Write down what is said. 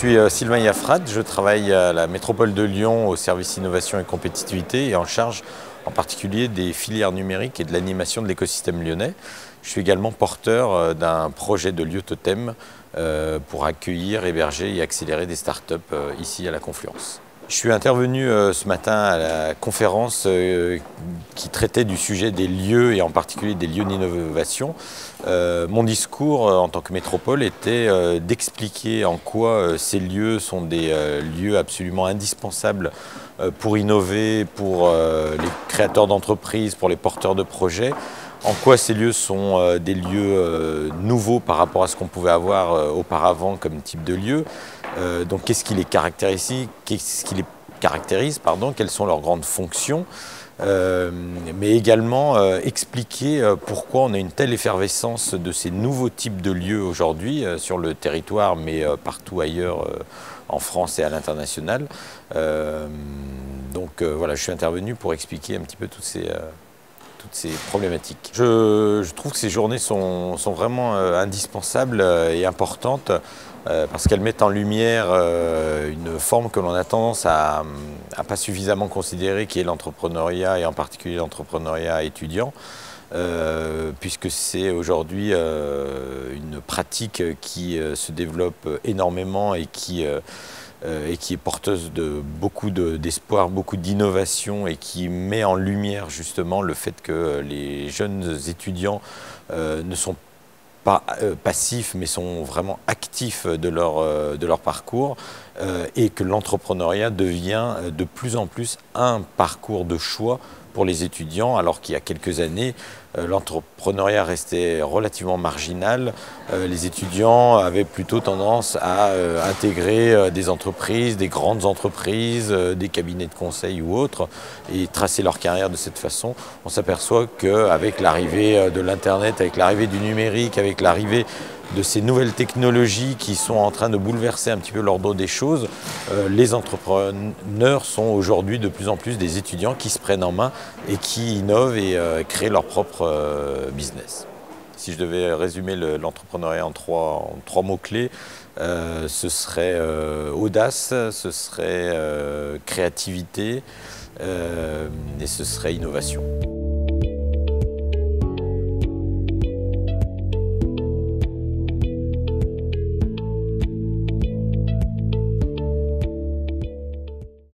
suis Sylvain Yaffrat, je travaille à la métropole de Lyon au service innovation et compétitivité et en charge en particulier des filières numériques et de l'animation de l'écosystème lyonnais. Je suis également porteur d'un projet de lieu totem pour accueillir, héberger et accélérer des startups ici à la Confluence. Je suis intervenu ce matin à la conférence qui traitait du sujet des lieux et en particulier des lieux d'innovation. Mon discours en tant que métropole était d'expliquer en quoi ces lieux sont des lieux absolument indispensables pour innover, pour les créateurs d'entreprises, pour les porteurs de projets. En quoi ces lieux sont des lieux nouveaux par rapport à ce qu'on pouvait avoir auparavant comme type de lieu. Donc qu'est-ce qui les caractérise, quelles sont leurs grandes fonctions, mais également expliquer pourquoi on a une telle effervescence de ces nouveaux types de lieux aujourd'hui sur le territoire, mais partout ailleurs en France et à l'international. Voilà, je suis intervenu pour expliquer un petit peu toutes ces problématiques. Je trouve que ces journées sont vraiment indispensables et importantes parce qu'elles mettent en lumière une forme que l'on a tendance à pas suffisamment considérer, qui est l'entrepreneuriat et en particulier l'entrepreneuriat étudiant, puisque c'est aujourd'hui une pratique qui se développe énormément et qui est porteuse de beaucoup d'espoir, beaucoup d'innovation et qui met en lumière justement le fait que les jeunes étudiants ne sont pas passifs mais sont vraiment actifs de leur parcours et que l'entrepreneuriat devient de plus en plus un parcours de choix pour les étudiants, alors qu'il y a quelques années, l'entrepreneuriat restait relativement marginal. Les étudiants avaient plutôt tendance à intégrer des entreprises, des grandes entreprises, des cabinets de conseil ou autres, et tracer leur carrière de cette façon. On s'aperçoit qu'avec l'arrivée de l'Internet, avec l'arrivée du numérique, avec l'arrivée de ces nouvelles technologies qui sont en train de bouleverser un petit peu l'ordre des choses, les entrepreneurs sont aujourd'hui de plus en plus des étudiants qui se prennent en main et qui innovent et créent leur propre business. Si je devais résumer l'entrepreneuriat en trois mots-clés, ce serait audace, ce serait créativité et ce serait innovation.